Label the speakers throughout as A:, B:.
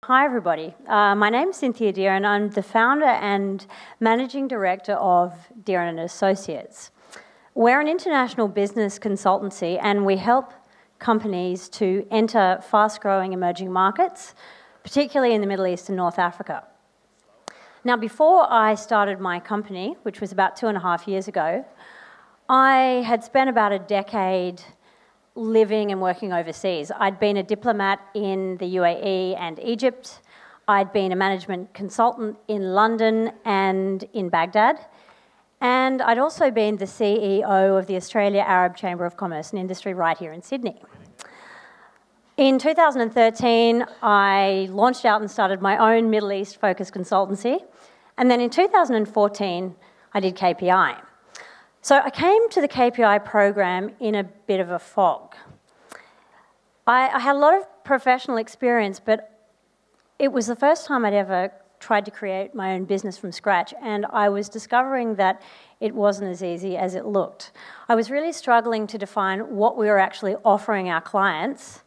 A: Hi everybody, my name's Cynthia Dearin. I'm the founder and managing director of Dearin Associates. We're an international business consultancy and we help companies to enter fast-growing emerging markets, particularly in the Middle East and North Africa. Now, before I started my company, which was about 2.5 years ago, I had spent about a decade living and working overseas. I'd been a diplomat in the UAE and Egypt. I'd been a management consultant in London and in Baghdad. And I'd also been the CEO of the Australia Arab Chamber of Commerce and Industry right here in Sydney. In 2013, I launched out and started my own Middle East-focused consultancy. And then in 2014, I did KPI. So I came to the KPI program in a bit of a fog. I had a lot of professional experience, but it was the first time I'd ever tried to create my own business from scratch, and I was discovering that it wasn't as easy as it looked. I was really struggling to define what we were actually offering our clients,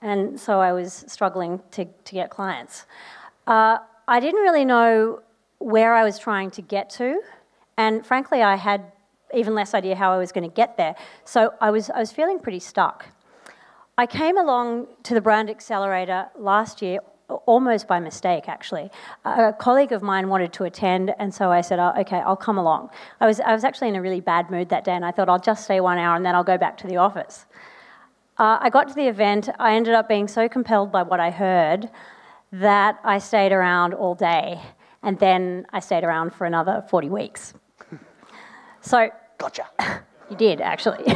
A: and so I was struggling to get clients. I didn't really know where I was trying to get to, and frankly, I had even less idea how I was going to get there. So I was feeling pretty stuck. I came along to the Brand Accelerator last year, almost by mistake, actually. A colleague of mine wanted to attend, and so I said, oh, okay, I'll come along. I was actually in a really bad mood that day, and I thought I'll just stay 1 hour and then I'll go back to the office. I got to the event. I ended up being so compelled by what I heard that I stayed around all day, and then I stayed around for another 40 weeks. So, gotcha. You did, actually.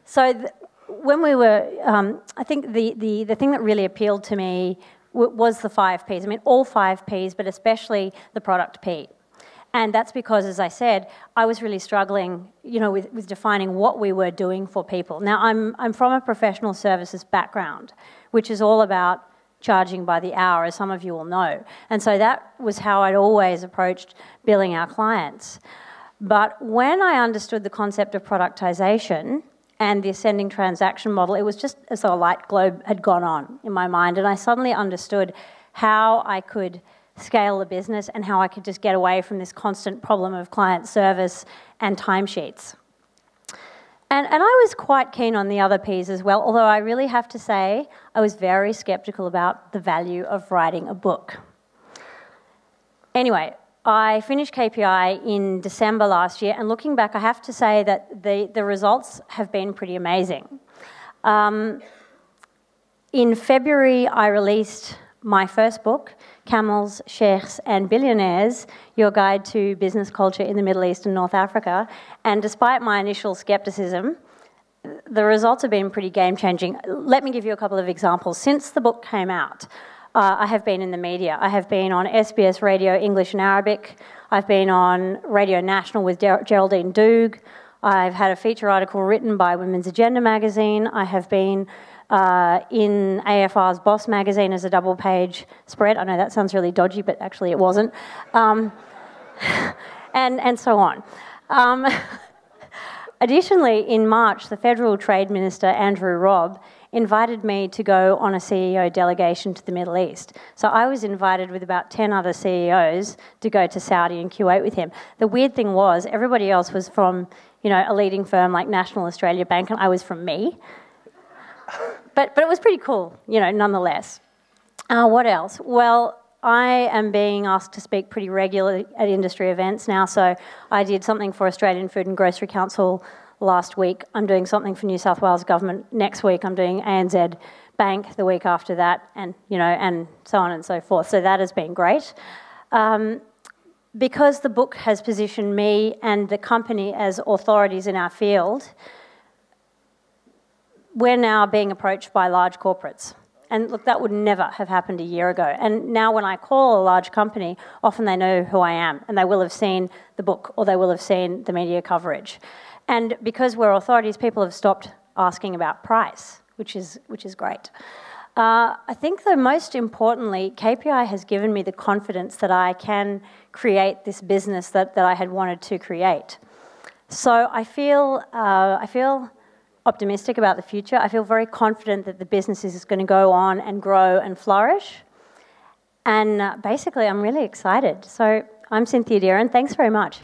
A: So when we were, I think the thing that really appealed to me was the 5 Ps. I mean, all 5 Ps, but especially the product P. And that's because, as I said, I was really struggling, with defining what we were doing for people. Now, I'm from a professional services background, which is all about charging by the hour, as some of you will know. And so that was how I'd always approached billing our clients. But when I understood the concept of productization and the ascending transaction model, it was just as though a light globe had gone on in my mind, and I suddenly understood how I could scale the business and how I could just get away from this constant problem of client service and timesheets. And I was quite keen on the other Ps as well, although I really have to say I was very skeptical about the value of writing a book. Anyway, I finished KPI in December last year, and looking back, I have to say that the results have been pretty amazing. In February, I released my first book, Camels, Sheikhs and Billionaires, Your Guide to Business Culture in the Middle East and North Africa, and despite my initial skepticism, the results have been pretty game-changing. Let me give you a couple of examples. Since the book came out, I have been in the media. I have been on SBS Radio English and Arabic. I've been on Radio National with Geraldine Doog. I've had a feature article written by Women's Agenda magazine. I have been in AFR's Boss magazine as a double-page spread. I know that sounds really dodgy, but actually it wasn't. And so on. Additionally, in March, the Federal Trade Minister, Andrew Robb, invited me to go on a CEO delegation to the Middle East. So I was invited with about 10 other CEOs to go to Saudi and Kuwait with him. The weird thing was, everybody else was from, a leading firm like National Australia Bank, and I was from me. But it was pretty cool, nonetheless. What else? Well, I am being asked to speak pretty regularly at industry events now, so I did something for Australian Food and Grocery Council last week. I'm doing something for New South Wales Government next week. I'm doing ANZ Bank the week after that, and and so on and so forth. So that has been great. Because the book has positioned me and the company as authorities in our field, we're now being approached by large corporates. And look, that would never have happened a year ago. And now when I call a large company, often they know who I am, and they will have seen the book or they will have seen the media coverage. And because we're authorities, people have stopped asking about price, which is great. I think, though, most importantly, KPI has given me the confidence that I can create this business that I had wanted to create. So I feel optimistic about the future. I feel very confident that the business is going to go on and grow and flourish. And basically, I'm really excited. So I'm Cynthia Dearin. Thanks very much.